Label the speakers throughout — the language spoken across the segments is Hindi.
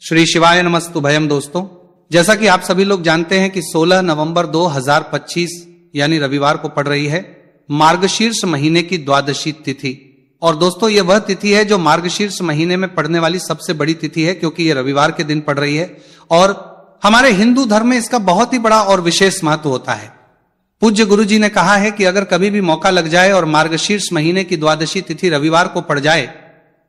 Speaker 1: श्री शिवाय नमस्तु भयम। दोस्तों, जैसा कि आप सभी लोग जानते हैं कि 16 नवंबर 2025 यानी रविवार को पड़ रही है मार्गशीर्ष महीने की द्वादशी तिथि। और दोस्तों, यह वह तिथि है जो मार्गशीर्ष महीने में पड़ने वाली सबसे बड़ी तिथि है, क्योंकि यह रविवार के दिन पड़ रही है। और हमारे हिंदू धर्म में इसका बहुत ही बड़ा और विशेष महत्व होता है। पूज्य गुरु जी ने कहा है कि अगर कभी भी मौका लग जाए और मार्गशीर्ष महीने की द्वादशी तिथि रविवार को पड़ जाए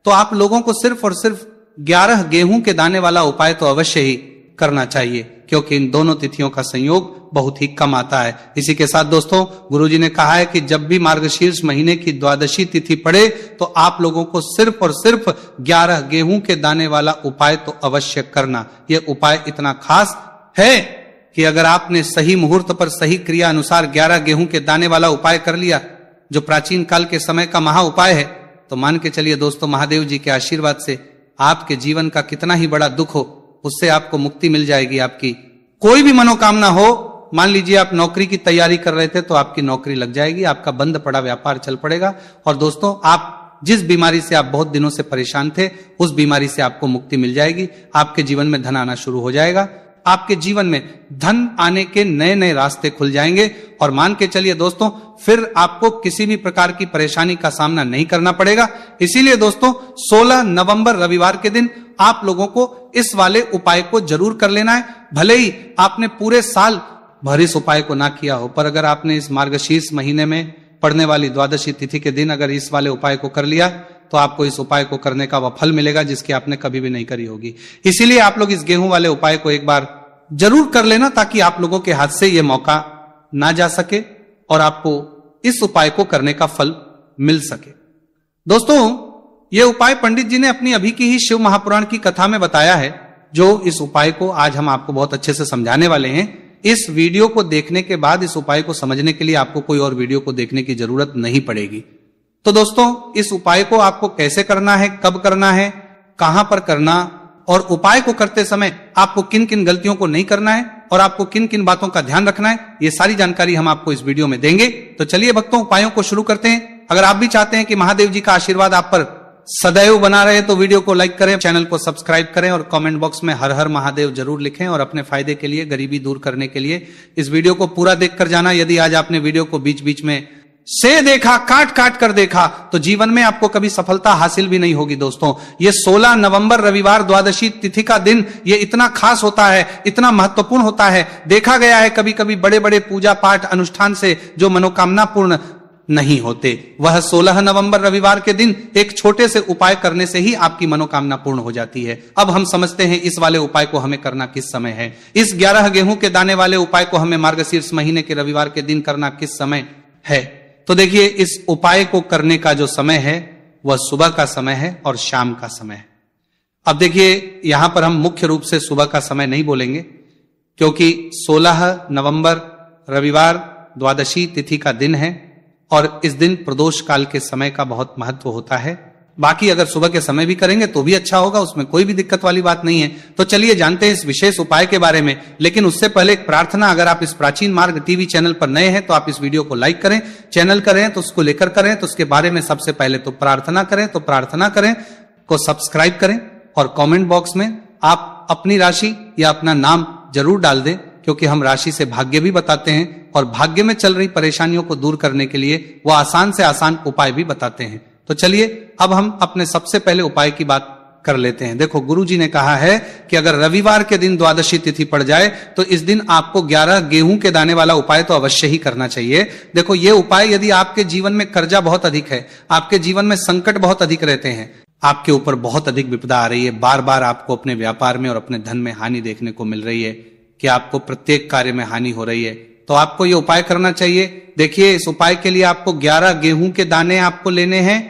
Speaker 1: तो आप लोगों को सिर्फ और सिर्फ 11 गेहूं के दाने वाला उपाय तो अवश्य ही करना चाहिए, क्योंकि इन दोनों तिथियों का संयोग बहुत ही कम आता है। इसी के साथ दोस्तों, गुरुजी ने कहा है कि जब भी मार्गशीर्ष महीने की द्वादशी तिथि पड़े तो आप लोगों को सिर्फ और सिर्फ 11 गेहूं के दाने वाला उपाय तो अवश्य करना। यह उपाय इतना खास है कि अगर आपने सही मुहूर्त पर सही क्रिया अनुसार 11 गेहूं के दाने वाला उपाय कर लिया, जो प्राचीन काल के समय का महा उपाय है, तो मान के चलिए दोस्तों, महादेव जी के आशीर्वाद से आपके जीवन का कितना ही बड़ा दुख हो, उससे आपको मुक्ति मिल जाएगी। आपकी कोई भी मनोकामना हो, मान लीजिए आप नौकरी की तैयारी कर रहे थे तो आपकी नौकरी लग जाएगी, आपका बंद पड़ा व्यापार चल पड़ेगा। और दोस्तों, आप जिस बीमारी से आप बहुत दिनों से परेशान थे, उस बीमारी से आपको मुक्ति मिल जाएगी। आपके जीवन में धन आना शुरू हो जाएगा, आपके जीवन में धन आने के नए नए रास्ते खुल जाएंगे। और मान के चलिए दोस्तों, फिर आपको किसी भी प्रकार की परेशानी का सामना नहीं करना पड़ेगा। इसीलिए दोस्तों, 16 नवंबर रविवार के दिन आप लोगों को इस वाले उपाय को जरूर कर लेना है। भले ही आपने पूरे साल भर इस उपाय को ना किया हो, पर अगर आपने इस मार्गशीर्ष महीने में पड़ने वाली द्वादशी तिथि के दिन अगर इस वाले उपाय को कर लिया तो आपको इस उपाय को करने का वह फल मिलेगा जिसकी आपने कभी भी नहीं करी होगी। इसीलिए आप लोग इस गेहूं वाले उपाय को एक बार जरूर कर लेना, ताकि आप लोगों के हाथ से यह मौका ना जा सके और आपको इस उपाय को करने का फल मिल सके। दोस्तों, यह उपाय पंडित जी ने अपनी अभी की ही शिव महापुराण की कथा में बताया है, जो इस उपाय को आज हम आपको बहुत अच्छे से समझाने वाले हैं। इस वीडियो को देखने के बाद इस उपाय को समझने के लिए आपको कोई और वीडियो को देखने की जरूरत नहीं पड़ेगी। तो दोस्तों, इस उपाय को आपको कैसे करना है, कब करना है, कहां पर करना, और उपाय को करते समय आपको किन किन गलतियों को नहीं करना है और आपको किन किन बातों का ध्यान रखना है, ये सारी जानकारी हम आपको इस वीडियो में देंगे। तो चलिए भक्तों, उपायों को शुरू करते हैं। अगर आप भी चाहते हैं कि महादेव जी का आशीर्वाद आप पर सदैव बना रहे तो वीडियो को लाइक करें, चैनल को सब्सक्राइब करें और कमेंट बॉक्स में हर हर महादेव जरूर लिखें। और अपने फायदे के लिए, गरीबी दूर करने के लिए इस वीडियो को पूरा देखकर जाना। यदि आज आपने वीडियो को बीच बीच में से देखा, काट काट कर देखा, तो जीवन में आपको कभी सफलता हासिल भी नहीं होगी। दोस्तों, ये 16 नवंबर रविवार द्वादशी तिथि का दिन ये इतना खास होता है, इतना महत्वपूर्ण होता है। देखा गया है कभी कभी बड़े बड़े पूजा पाठ अनुष्ठान से जो मनोकामना पूर्ण नहीं होते, वह 16 नवंबर रविवार के दिन एक छोटे से उपाय करने से ही आपकी मनोकामना पूर्ण हो जाती है। अब हम समझते हैं इस वाले उपाय को हमें करना किस समय है। इस 11 गेहूं के दाने वाले उपाय को हमें मार्गशीर्ष महीने के रविवार के दिन करना किस समय है। तो देखिए, इस उपाय को करने का जो समय है वह सुबह का समय है और शाम का समय है। अब देखिए, यहां पर हम मुख्य रूप से सुबह का समय नहीं बोलेंगे, क्योंकि 16 नवंबर रविवार द्वादशी तिथि का दिन है और इस दिन प्रदोष काल के समय का बहुत महत्व होता है। बाकी अगर सुबह के समय भी करेंगे तो भी अच्छा होगा, उसमें कोई भी दिक्कत वाली बात नहीं है। तो चलिए जानते हैं इस विशेष उपाय के बारे में। लेकिन उससे पहले एक प्रार्थना, अगर आप इस प्राचीन मार्ग टीवी चैनल पर नए हैं तो आप इस वीडियो को लाइक करें, चैनल करें तो उसको लेकर करें, तो उसके बारे में सबसे पहले तो प्रार्थना करें, तो प्रार्थना करें को सब्सक्राइब करें और कमेंट बॉक्स में आप अपनी राशि या अपना नाम जरूर डाल दें, क्योंकि हम राशि से भाग्य भी बताते हैं और भाग्य में चल रही परेशानियों को दूर करने के लिए वो आसान से आसान उपाय भी बताते हैं। तो चलिए अब हम अपने सबसे पहले उपाय की बात कर लेते हैं। देखो, गुरु जी ने कहा है कि अगर रविवार के दिन द्वादशी तिथि पड़ जाए तो इस दिन आपको 11 गेहूं के दाने वाला उपाय तो अवश्य ही करना चाहिए। देखो, ये उपाय यदि आपके जीवन में कर्जा बहुत अधिक है, आपके जीवन में संकट बहुत अधिक रहते हैं, आपके ऊपर बहुत अधिक विपदा आ रही है, बार बार आपको अपने व्यापार में और अपने धन में हानि देखने को मिल रही है, कि आपको प्रत्येक कार्य में हानि हो रही है, तो आपको ये उपाय करना चाहिए। देखिए, इस उपाय के लिए आपको 11 गेहूं के दाने आपको लेने हैं,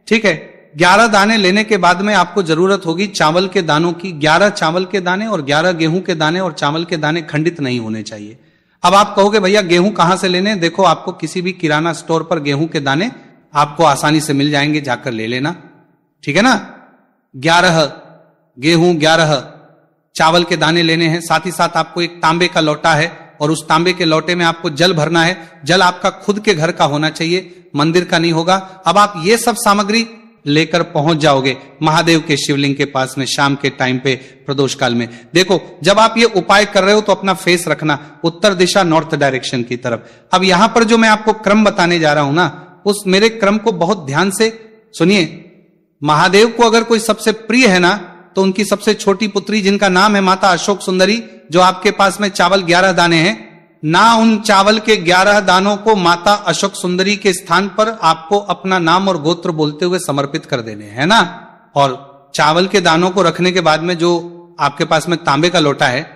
Speaker 1: ठीक है। 11 दाने लेने के बाद में आपको जरूरत होगी चावल के दानों की। 11 चावल के दाने और 11 गेहूं के दाने, और चावल के दाने खंडित नहीं होने चाहिए। अब आप कहोगे भैया गेहूं कहां से लेने? देखो, आपको किसी भी किराना स्टोर पर गेहूं के दाने आपको आसानी से मिल जाएंगे, जाकर ले लेना, ठीक है ना। 11 गेहूं, 11 चावल के दाने लेने हैं। साथ ही साथ आपको एक तांबे का लोटा है और उस तांबे के लोटे में आपको जल भरना है। जल आपका खुद के घर का होना चाहिए, मंदिर का नहीं होगा। अब आप ये सब सामग्री लेकर पहुंच जाओगे महादेव के शिवलिंग के पास में शाम के टाइम पे प्रदोष काल में। देखो जब आप ये उपाय कर रहे हो तो अपना फेस रखना उत्तर दिशा, नॉर्थ डायरेक्शन की तरफ। अब यहां पर जो मैं आपको क्रम बताने जा रहा हूं ना, उस मेरे क्रम को बहुत ध्यान से सुनिए। महादेव को अगर कोई सबसे प्रिय है ना, तो उनकी सबसे छोटी पुत्री जिनका नाम है माता अशोक सुंदरी, जो आपके पास में चावल 11 दाने हैं ना, उन चावल के 11 दानों को माता अशोक सुंदरी के स्थान पर आपको अपना नाम और गोत्र बोलते हुए समर्पित कर देने हैं ना। और चावल के दानों को रखने के बाद में जो आपके पास में तांबे का लोटा है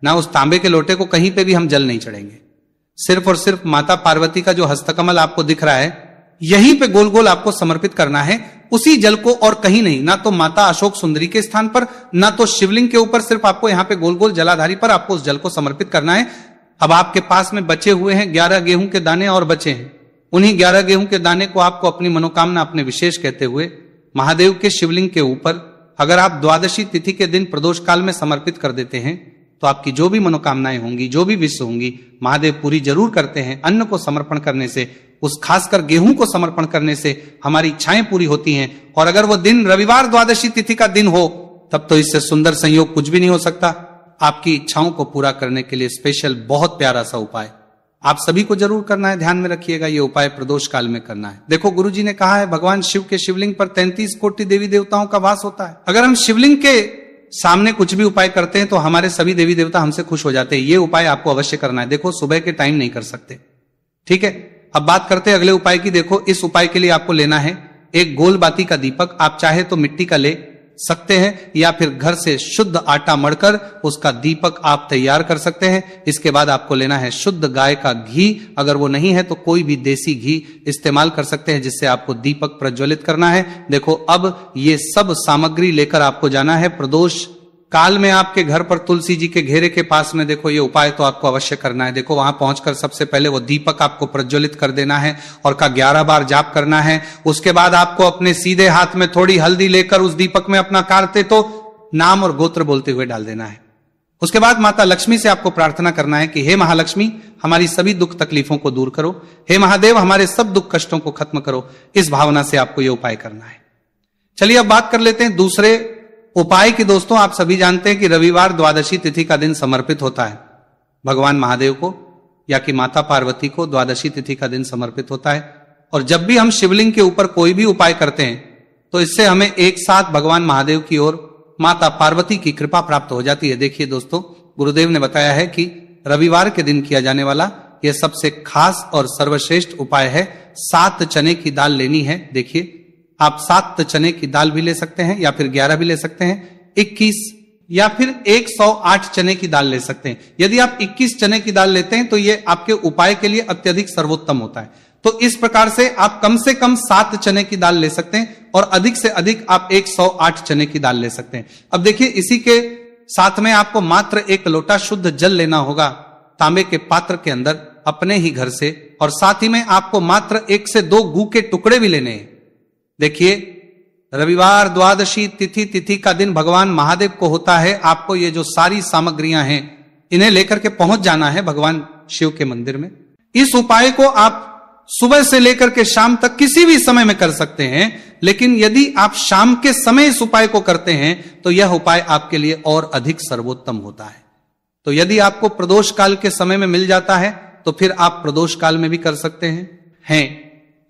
Speaker 1: ना, उस तांबे के लोटे को कहीं पे भी हम जल नहीं चढ़ेंगे, सिर्फ और सिर्फ माता पार्वती का जो हस्तकमल आपको दिख रहा है यहीं पे गोल गोल आपको समर्पित करना है, उसी जल को, और कहीं नहीं, ना तो माता अशोक सुंदरी के स्थान पर, ना तो शिवलिंग के ऊपर, सिर्फ आपको यहां पे गोल गोल जलाधारी पर आपको उस जल को समर्पित करना है। अब आपके पास में बचे हुए हैं 11 गेहूं के दाने और बचे हैं, उन्हीं 11 गेहूं के दाने को आपको अपनी मनोकामना, अपने विशेष कहते हुए महादेव के शिवलिंग के ऊपर अगर आप द्वादशी तिथि के दिन प्रदोष काल में समर्पित कर देते हैं तो आपकी जो भी मनोकामनाएं होंगी, जो भी विश होंगी, महादेव पूरी जरूर करते हैं। अन्न को समर्पण करने से, उस खासकर गेहूं को समर्पण करने से हमारी इच्छाएं पूरी होती हैं। और अगर वो दिन रविवार द्वादशी तिथि का दिन हो तब तो इससे सुंदर संयोग कुछ भी नहीं हो सकता। आपकी इच्छाओं को पूरा करने के लिए स्पेशल बहुत प्यारा सा उपाय आप सभी को जरूर करना है। ध्यान में रखिएगा, ये उपाय प्रदोष काल में करना है। देखो गुरुजी ने कहा है भगवान शिव के शिवलिंग पर 33 कोटि देवी देवताओं का वास होता है। अगर हम शिवलिंग के सामने कुछ भी उपाय करते हैं तो हमारे सभी देवी देवता हमसे खुश हो जाते हैं। ये उपाय आपको अवश्य करना है। देखो सुबह के टाइम नहीं कर सकते, ठीक है। अब बात करते हैं अगले उपाय की। देखो इस उपाय के लिए आपको लेना है एक गोल बाती का दीपक। आप चाहे तो मिट्टी का ले सकते हैं या फिर घर से शुद्ध आटा मढ़कर उसका दीपक आप तैयार कर सकते हैं। इसके बाद आपको लेना है शुद्ध गाय का घी, अगर वो नहीं है तो कोई भी देसी घी इस्तेमाल कर सकते हैं, जिससे आपको दीपक प्रज्वलित करना है। देखो अब ये सब सामग्री लेकर आपको जाना है प्रदोष काल में आपके घर पर तुलसी जी के घेरे के पास में। देखो ये उपाय तो आपको अवश्य करना है। देखो वहां पहुंचकर सबसे पहले वो दीपक आपको प्रज्वलित कर देना है और का 11 बार जाप करना है। उसके बाद आपको अपने सीधे हाथ में थोड़ी हल्दी लेकर उस दीपक में अपना कार्ते तो नाम और गोत्र बोलते हुए डाल देना है। उसके बाद माता लक्ष्मी से आपको प्रार्थना करना है कि हे महालक्ष्मी हमारी सभी दुख तकलीफों को दूर करो, हे महादेव हमारे सब दुख कष्टों को खत्म करो। इस भावना से आपको ये उपाय करना है। चलिए अब बात कर लेते हैं दूसरे उपाय की। दोस्तों आप सभी जानते हैं कि रविवार द्वादशी तिथि का दिन समर्पित होता है भगवान महादेव को या कि माता पार्वती को। द्वादशी तिथि का दिन समर्पित होता है और जब भी हम शिवलिंग के ऊपर कोई भी उपाय करते हैं तो इससे हमें एक साथ भगवान महादेव की ओर माता पार्वती की कृपा प्राप्त हो जाती है। देखिए दोस्तों गुरुदेव ने बताया है कि रविवार के दिन किया जाने वाला यह सबसे खास और सर्वश्रेष्ठ उपाय है। 7 चने की दाल लेनी है। देखिए आप 7 चने की दाल भी ले सकते हैं या फिर 11 भी ले सकते हैं, 21 या फिर 108 चने की दाल ले सकते हैं। यदि आप 21 चने की दाल लेते हैं तो ये आपके उपाय के लिए अत्यधिक सर्वोत्तम होता है। तो इस प्रकार से आप कम से कम 7 चने की दाल ले सकते हैं और अधिक से अधिक आप 108 चने की दाल ले सकते हैं। अब देखिए इसी के साथ में आपको मात्र 1 लोटा शुद्ध जल लेना होगा तांबे के पात्र के अंदर अपने ही घर से, और साथ ही में आपको मात्र 1 से 2 गू के टुकड़े भी लेने हैं। देखिए रविवार द्वादशी तिथि का दिन भगवान महादेव को होता है। आपको ये जो सारी सामग्रियां हैं इन्हें लेकर के पहुंच जाना है भगवान शिव के मंदिर में। इस उपाय को आप सुबह से लेकर के शाम तक किसी भी समय में कर सकते हैं, लेकिन यदि आप शाम के समय इस उपाय को करते हैं तो यह उपाय आपके लिए और अधिक सर्वोत्तम होता है। तो यदि आपको प्रदोष काल के समय में मिल जाता है तो फिर आप प्रदोष काल में भी कर सकते हैं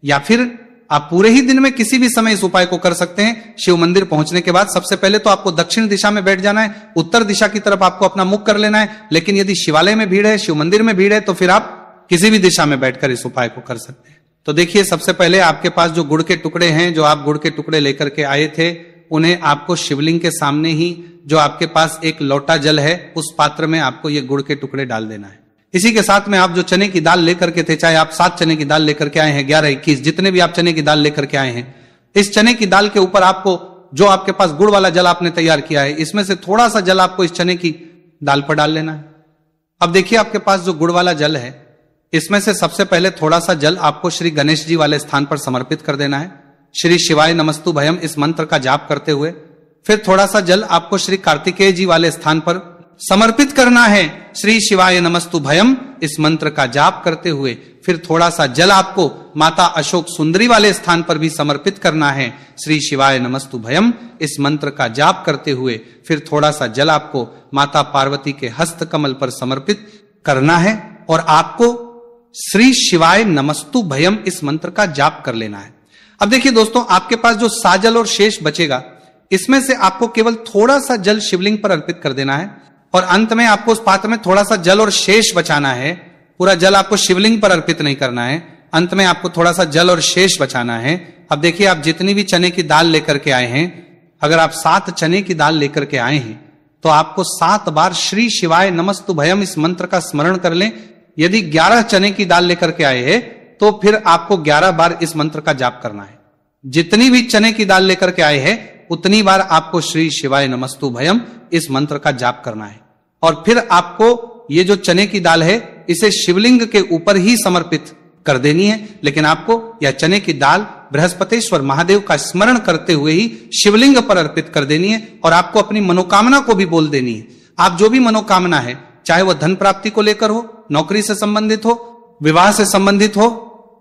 Speaker 1: या फिर आप पूरे ही दिन में किसी भी समय इस उपाय को कर सकते हैं। शिव मंदिर पहुंचने के बाद सबसे पहले तो आपको दक्षिण दिशा में बैठ जाना है, उत्तर दिशा की तरफ आपको अपना मुख कर लेना है। लेकिन यदि शिवालय में भीड़ है, शिव मंदिर में भीड़ है, तो फिर आप किसी भी दिशा में बैठकर इस उपाय को कर सकते हैं। तो देखिए सबसे पहले आपके पास जो गुड़ के टुकड़े हैं, जो आप गुड़ के टुकड़े लेकर के आए थे, उन्हें आपको शिवलिंग के सामने ही जो आपके पास एक लोटा जल है उस पात्र में आपको ये गुड़ के टुकड़े डाल देना है। इसी के साथ में आप जो चने की दाल लेकर के थे, चाहे आप 7 चने की दाल लेकर के आए हैं, 11, 21, जितने भी आप चने की दाल लेकर के आए हैं, इस चने की दाल के ऊपर आपको जो आपके पास गुड़ वाला जल आपने तैयार किया है, इसमें से थोड़ा सा जल आपको इस चने की दाल पर डाल लेना है। अब देखिए आपके पास जो गुड़ वाला जल है, इसमें से सबसे पहले थोड़ा सा जल आपको श्री गणेश जी वाले स्थान पर समर्पित कर देना है, श्री शिवाय नमस्तु भयम इस मंत्र का जाप करते हुए। फिर थोड़ा सा जल आपको श्री कार्तिकेय जी वाले स्थान पर समर्पित करना है, श्री शिवाय नमस्तु भयम इस मंत्र का जाप करते हुए फिर थोड़ा सा जल आपको माता अशोक सुंदरी वाले स्थान पर भी समर्पित करना है। श्री शिवाय नमस्तुभयम इस मंत्र का जाप करते हुए फिर थोड़ा सा जल आपको माता पार्वती के हस्त कमल पर समर्पित करना है और आपको श्री शिवाय नमस्तुभयम इस मंत्र का जाप कर लेना है। अब देखिए दोस्तों, आपके पास जो साजल और शेष बचेगा, इसमें से आपको केवल थोड़ा सा जल शिवलिंग पर अर्पित कर देना है और अंत में आपको उस पात्र में थोड़ा सा जल और शेष बचाना है। पूरा जल आपको शिवलिंग पर अर्पित नहीं करना है, अंत में आपको थोड़ा सा जल और शेष बचाना है। अब देखिए, आप जितनी भी चने की दाल लेकर के आए हैं, अगर आप 7 चने की दाल लेकर के आए हैं तो आपको 7 बार श्री शिवाय नमस्तुभयम इस मंत्र का स्मरण कर लें। यदि 11 चने की दाल लेकर के आए हैं तो फिर आपको 11 बार इस मंत्र का जाप करना है। जितनी भी चने की दाल लेकर के आए हैं उतनी बार आपको श्री शिवाय नमस्तुभयम इस मंत्र का जाप करना है। और फिर आपको ये जो चने की दाल है इसे शिवलिंग के ऊपर ही समर्पित कर देनी है, लेकिन आपको यह चने की दाल बृहस्पतिश्वर महादेव का स्मरण करते हुए ही शिवलिंग पर अर्पित कर देनी है और आपको अपनी मनोकामना को भी बोल देनी है। आप जो भी मनोकामना है, चाहे वह धन प्राप्ति को लेकर हो, नौकरी से संबंधित हो, विवाह से संबंधित हो,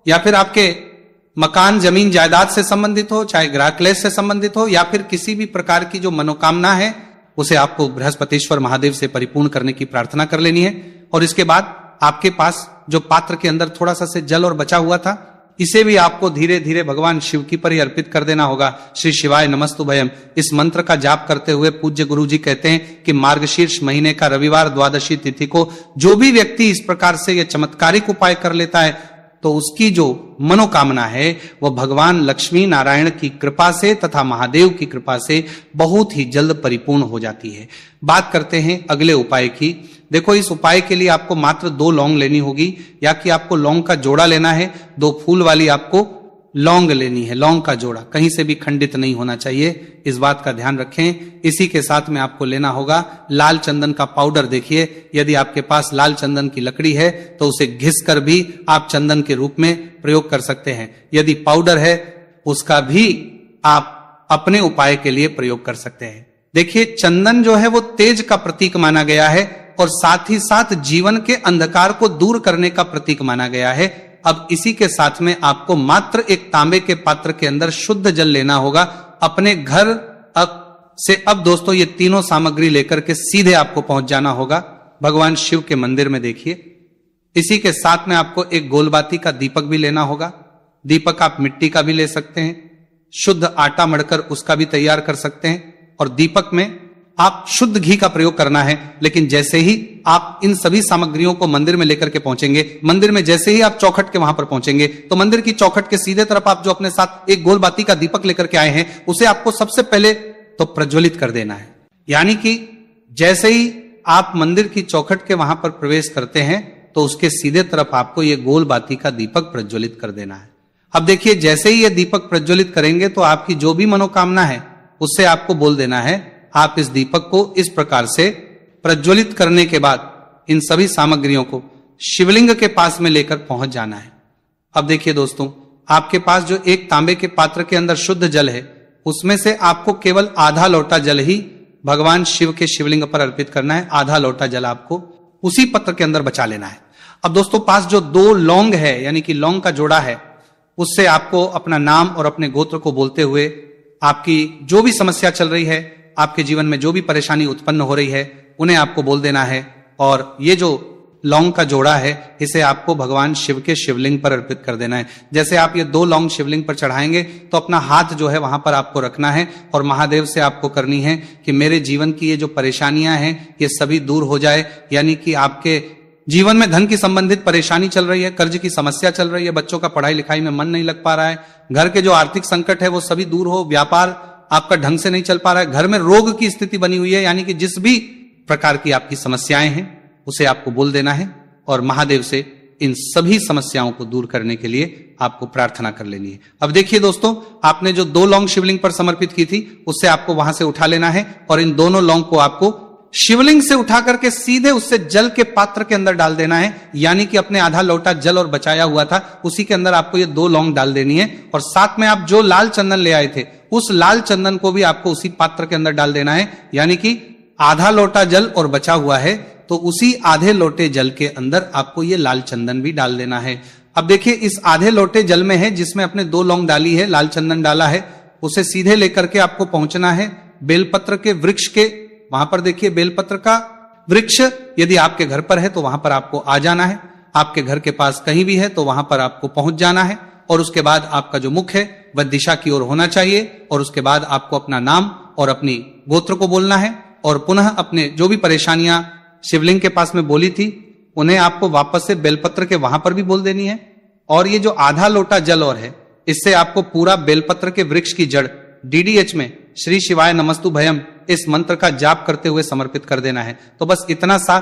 Speaker 1: या फिर आपके मकान जमीन जायदाद से संबंधित हो, चाहे ग्रह क्लेश से संबंधित हो, या फिर किसी भी प्रकार की जो मनोकामना है उसे आपको बृहस्पतिश्वर महादेव से परिपूर्ण करने की प्रार्थना कर लेनी है। और इसके बाद आपके पास जो पात्र के अंदर थोड़ा सा से जल और बचा हुआ था, इसे भी आपको धीरे धीरे भगवान शिव की पर ही अर्पित कर देना होगा। श्री शिवाय नमस्तुभयम इस मंत्र का जाप करते हुए पूज्य गुरु जी कहते हैं कि मार्गशीर्ष महीने का रविवार द्वादशी तिथि को जो भी व्यक्ति इस प्रकार से यह चमत्कारिक उपाय कर लेता है तो उसकी जो मनोकामना है वह भगवान लक्ष्मी नारायण की कृपा से तथा महादेव की कृपा से बहुत ही जल्द परिपूर्ण हो जाती है। बात करते हैं अगले उपाय की। देखो, इस उपाय के लिए आपको मात्र 2 लौंग लेनी होगी, या कि आपको लौंग का जोड़ा लेना है। 2 फूल वाली आपको लौंग लेनी है। लौंग का जोड़ा कहीं से भी खंडित नहीं होना चाहिए, इस बात का ध्यान रखें। इसी के साथ में आपको लेना होगा लाल चंदन का पाउडर। देखिए, यदि आपके पास लाल चंदन की लकड़ी है तो उसे घिस कर भी आप चंदन के रूप में प्रयोग कर सकते हैं। यदि पाउडर है उसका भी आप अपने उपाय के लिए प्रयोग कर सकते हैं। देखिए, चंदन जो है वो तेज का प्रतीक माना गया है और साथ ही साथ जीवन के अंधकार को दूर करने का प्रतीक माना गया है। अब इसी के साथ में आपको मात्र एक तांबे के पात्र के अंदर शुद्ध जल लेना होगा अपने घर से। अब दोस्तों, ये तीनों सामग्री लेकर के सीधे आपको पहुंच जाना होगा भगवान शिव के मंदिर में। देखिए, इसी के साथ में आपको एक गोलबाती का दीपक भी लेना होगा। दीपक आप मिट्टी का भी ले सकते हैं, शुद्ध आटा मढ़कर उसका भी तैयार कर सकते हैं। और दीपक में आप शुद्ध घी का प्रयोग करना है। लेकिन जैसे ही आप इन सभी सामग्रियों को मंदिर में लेकर के पहुंचेंगे, मंदिर में जैसे ही आप चौखट के वहां पर पहुंचेंगे तो मंदिर की चौखट के सीधे तरफ आप जो अपने साथ एक गोल बाती का दीपक लेकर के आए हैं उसे आपको सबसे पहले तो प्रज्वलित कर देना है। यानी कि जैसे ही आप मंदिर की चौखट के वहां पर प्रवेश करते हैं तो उसके सीधे तरफ आपको यह गोल बाती का दीपक प्रज्वलित कर देना है। अब देखिए, जैसे ही यह दीपक प्रज्वलित करेंगे तो आपकी जो भी मनोकामना है उससे आपको बोल देना है। आप इस दीपक को इस प्रकार से प्रज्वलित करने के बाद इन सभी सामग्रियों को शिवलिंग के पास में लेकर पहुंच जाना है। अब देखिए दोस्तों, आपके पास जो एक तांबे के पात्र के अंदर शुद्ध जल है उसमें से आपको केवल आधा लोटा जल ही भगवान शिव के शिवलिंग पर अर्पित करना है। आधा लोटा जल आपको उसी पत्र के अंदर बचा लेना है। अब दोस्तों, पास जो 2 लौंग है यानी कि लौंग का जोड़ा है, उससे आपको अपना नाम और अपने गोत्र को बोलते हुए आपकी जो भी समस्या चल रही है, आपके जीवन में जो भी परेशानी उत्पन्न हो रही है, उन्हें आपको बोल देना है। और ये जो लौंग का जोड़ा है इसे आपको भगवान शिव के शिवलिंग पर अर्पित कर देना है। जैसे आप ये 2 लौंग शिवलिंग पर चढ़ाएंगे तो अपना हाथ जो है वहां पर आपको रखना है और महादेव से आपको करनी है कि मेरे जीवन की ये जो परेशानियां हैं ये सभी दूर हो जाए। यानी कि आपके जीवन में धन की संबंधित परेशानी चल रही है, कर्ज की समस्या चल रही है, बच्चों का पढ़ाई लिखाई में मन नहीं लग पा रहा है, घर के जो आर्थिक संकट है वो सभी दूर हो, व्यापार आपका ढंग से नहीं चल पा रहा है, घर में रोग की स्थिति बनी हुई है, यानी कि जिस भी प्रकार की आपकी समस्याएं हैं उसे आपको बोल देना है और महादेव से इन सभी समस्याओं को दूर करने के लिए आपको प्रार्थना कर लेनी है। अब देखिए दोस्तों, आपने जो 2 लौंग शिवलिंग पर समर्पित की थी उससे आपको वहां से उठा लेना है और इन दोनों लौंग को आपको शिवलिंग से उठा करके सीधे उससे जल के पात्र के अंदर डाल देना है। यानी कि अपने आधा लोटा जल और बचाया हुआ था उसी के अंदर आपको ये 2 लौंग डाल देनी है और साथ में आप जो लाल चंदन ले आए थे उस लाल चंदन को भी आपको उसी पात्र के अंदर डाल देना है। यानी कि आधा लोटा जल और बचा हुआ है तो उसी आधे लोटे जल के अंदर आपको ये लाल चंदन भी डाल देना है। अब देखिए इस आधे लोटे जल में है जिसमें अपने 2 लौंग डाली है, लाल चंदन डाला है, उसे सीधे लेकर के आपको पहुंचना है बेलपत्र के वृक्ष के, वहां पर देखिए बेलपत्र का वृक्ष यदि आपके घर पर है तो वहां पर आपको आ जाना है, आपके घर के पास कहीं भी है तो वहां पर आपको पहुंच जाना है। और उसके बाद आपका जो मुख है वह दिशा की ओर होना चाहिए और उसके बाद आपको अपना नाम और अपनी गोत्र को बोलना है और पुनः अपने जो भी परेशानियां शिवलिंग के पास में बोली थी उन्हें आपको वापस से बेलपत्र के वहां पर भी बोल देनी है। और ये जो आधा लोटा जल और है इससे आपको पूरा बेलपत्र के वृक्ष की जड़ DDH में श्री शिवाय नमस्तु भयम इस मंत्र का जाप करते हुए समर्पित कर देना है। तो बस इतना सा